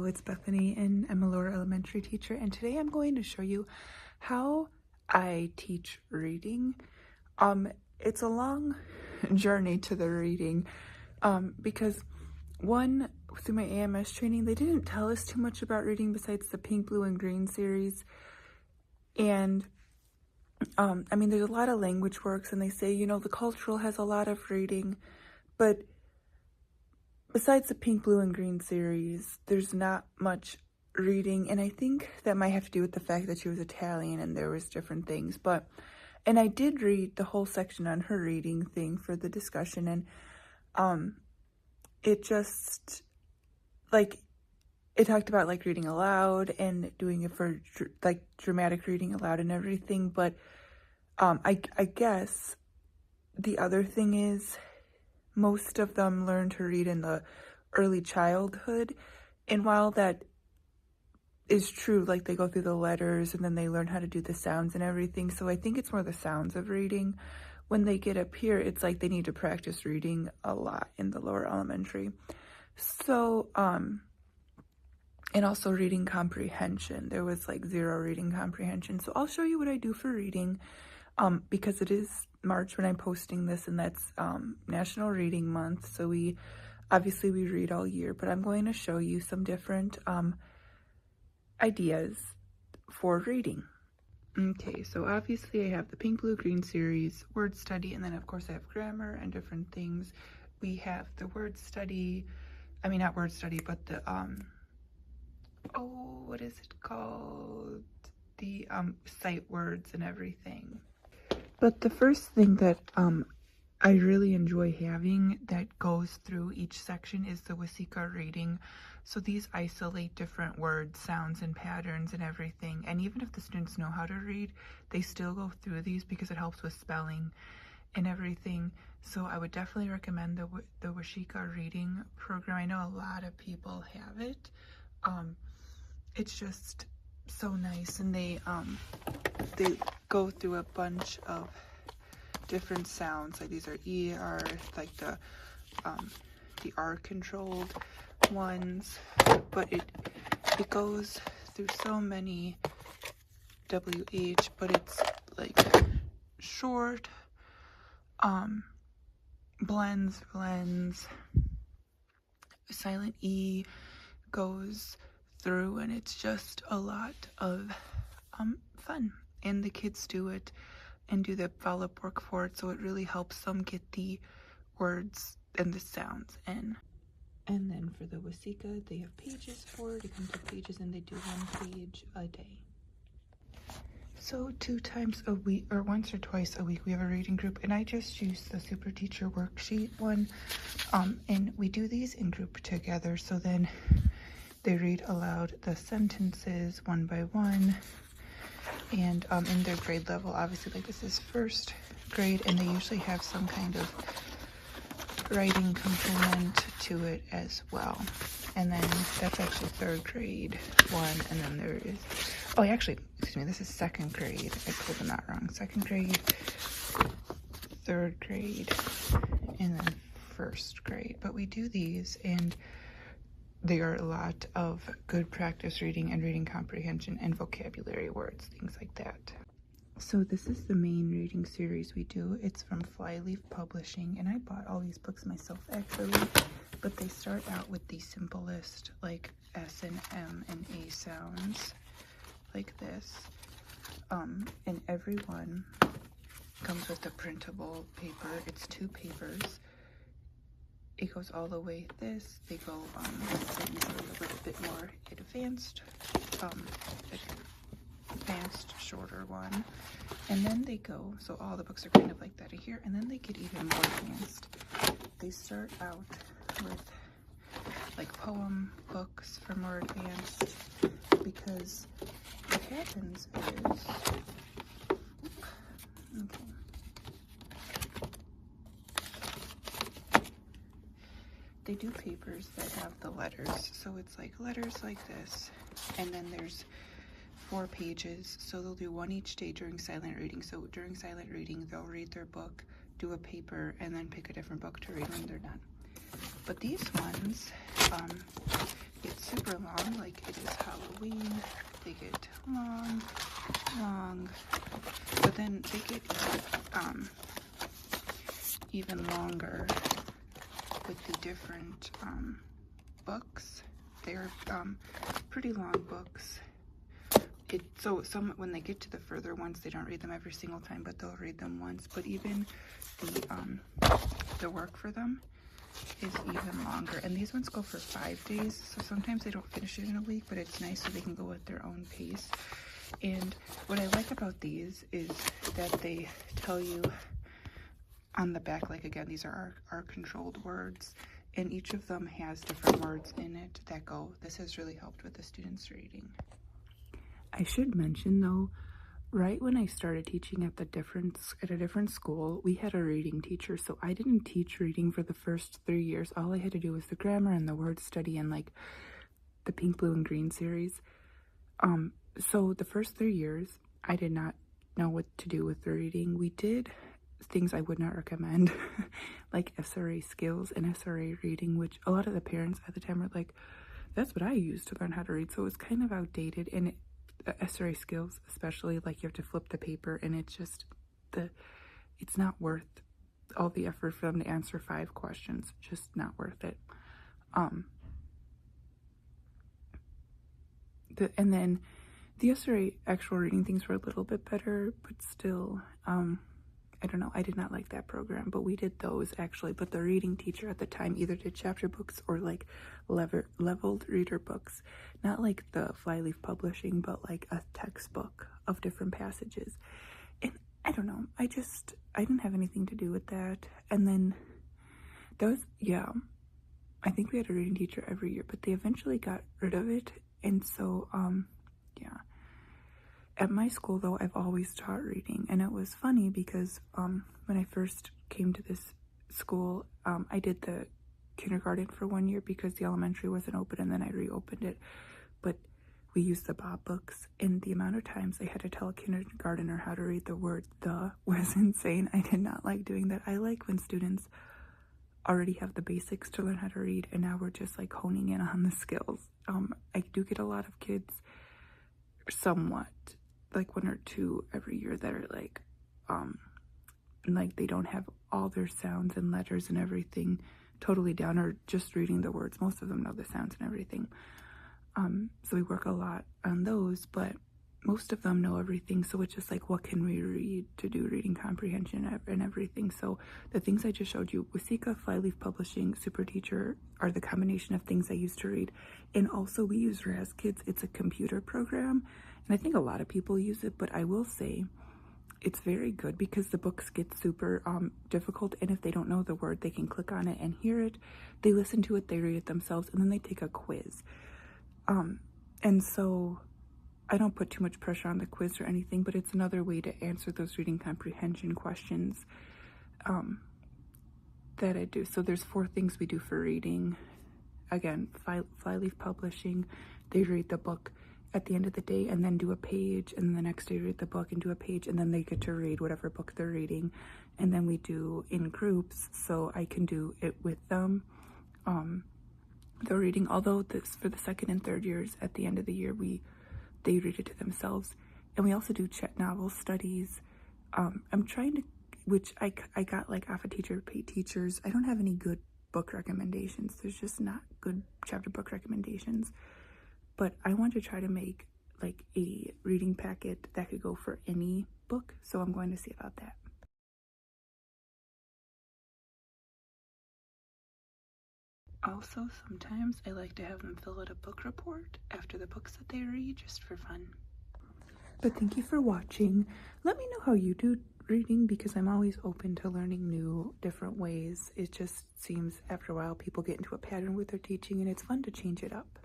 Hello, it's Bethany and I'm a lower elementary teacher, and today I'm going to show you how I teach reading. It's a long journey to the reading because one, through my AMS training, they didn't tell us too much about reading besides the pink, blue, and green series. And I mean, there's a lot of language works, and they say, you know, the cultural has a lot of reading, but besides the pink, blue, and green series, there's not much reading, and I think that might have to do with the fact that she was Italian and there was different things. And I did read the whole section on her reading thing for the discussion, and it just, like, it talked about, like, reading aloud and doing it for, like, dramatic reading aloud and everything, but I guess the other thing is, most of them learn to read in the early childhood, and while that is true, like, they go through the letters and then they learn how to do the sounds and everything, so I think it's more the sounds of reading. When they get up here, it's like they need to practice reading a lot in the lower elementary. So, and also reading comprehension. There was like 0 reading comprehension. So I'll show you what I do for reading, because it is March when I'm posting this, and that's National Reading Month, so we read all year, but I'm going to show you some different ideas for reading. Okay, so obviously I have the pink, blue, green series, word study, and then of course I have grammar and different things. We have the word study, I mean not word study, but the what is it called? The sight words and everything. But the first thing that I really enjoy having that goes through each section is the Wasika reading. So these isolate different words, sounds, and patterns and everything. And even if the students know how to read, they still go through these because it helps with spelling and everything. So I would definitely recommend the Wasika reading program. I know a lot of people have it. It's just so nice, and they go through a bunch of different sounds, like these are ER, like the R controlled ones, but it goes through so many WH, but it's like short, blends, silent E goes through, and it's just a lot of fun, and the kids do it and do the follow-up work for it, so it really helps them get the words and the sounds in. And then for the Wasika, they have pages for it. It comes with pages, and they do 1 page a day. So 2 times a week, or once or twice a week, we have a reading group, and I just use the Super Teacher Worksheet one, and we do these in group together, so then they read aloud the sentences one by one, and in their grade level, obviously, like this is 1st grade, and they usually have some kind of writing component to it as well. And then that's actually 3rd grade one, and then there is, excuse me, this is 2nd grade. I pulled them out wrong. 2nd grade, 3rd grade, and then 1st grade. But we do these, and they are a lot of good practice reading and reading comprehension and vocabulary words, things like that. So this is the main reading series we do. It's from Flyleaf Publishing, and I bought all these books myself actually, but they start out with the simplest, like S and M and A sounds, like this. And every one comes with a printable paper. It's 2 papers. It goes all the way this. They go a little bit more advanced, shorter one, and then they go, so all the books are kind of like that here, and then they get even more advanced. They start out with like poem books for more advanced, because what happens is, they do papers that have the letters, so it's like letters like this, and then there's 4 pages, so they'll do 1 each day during silent reading. So during silent reading, they'll read their book, do a paper, and then pick a different book to read when they're done. But these ones get super super long, like it is Halloween. They get long, but then they get even longer with the different books. They're pretty long books. So when they get to the further ones, they don't read them every single time, but they'll read them once. But even the work for them is even longer, and these ones go for 5 days, so sometimes they don't finish it in a week, but it's nice so they can go at their own pace. And what I like about these is that they tell you on the back, like again, these are our controlled words, and each of them has different words in it that go. This has really helped with the students' reading. I should mention though, right when I started teaching at a different school, we had a reading teacher, so I didn't teach reading for the first 3 years. All I had to do was the grammar and the word study and like the pink, blue, and green series. So the first 3 years, I did not know what to do with the reading. We did things I would not recommend, like SRA skills and SRA reading, which a lot of the parents at the time were like, that's what I used to learn how to read. So it was kind of outdated, and SRA skills especially, like you have to flip the paper, and it's just it's not worth all the effort for them to answer 5 questions. Just not worth it. And then the SRA actual reading things were a little bit better, but still, I don't know, I did not like that program, but we did those actually. But the reading teacher at the time either did chapter books or like leveled reader books, not like the Flyleaf Publishing, but like a textbook of different passages. And I don't know, I didn't have anything to do with that. And then I think we had a reading teacher every year, but they eventually got rid of it. And so, yeah. At my school, though, I've always taught reading, and it was funny because when I first came to this school, I did the kindergarten for 1 year because the elementary wasn't open, and then I reopened it. But we used the Bob books, and the amount of times I had to tell a kindergartner how to read the word "the" was insane. I did not like doing that. I like when students already have the basics to learn how to read, and now we're just like honing in on the skills. I do get a lot of kids, somewhat, like 1 or 2 every year that are like they don't have all their sounds and letters and everything totally down, or just reading the words. Most of them know the sounds and everything. So we work a lot on those, but most of them know everything. So it's just like, what can we read to do reading comprehension and everything? So the things I just showed you, Wasika, Flyleaf Publishing, Super Teacher are the combination of things I used to read. And also we use RazKids. It's a computer program, and I think a lot of people use it, but I will say it's very good because the books get super difficult, and if they don't know the word, they can click on it and hear it. They listen to it, they read it themselves, and then they take a quiz. And so I don't put too much pressure on the quiz or anything, but it's another way to answer those reading comprehension questions that I do. So there's 4 things we do for reading. Again, Flyleaf Publishing, they read the book at the end of the day and then do a page, and then the next day read the book and do a page, and then they get to read whatever book they're reading. And then we do in groups, so I can do it with them. They're reading, although this for the 2nd and 3rd years, at the end of the year they read it to themselves. And we also do chat novel studies. I'm trying to, which I got like off of Teacher Pay Teachers. I don't have any good book recommendations. There's just not good chapter book recommendations. But I want to try to make like a reading packet that could go for any book. So I'm going to see about that. Also, sometimes I like to have them fill out a book report after the books that they read, just for fun. But thank you for watching. Let me know how you do reading, because I'm always open to learning new, different ways. It just seems after a while people get into a pattern with their teaching, and it's fun to change it up.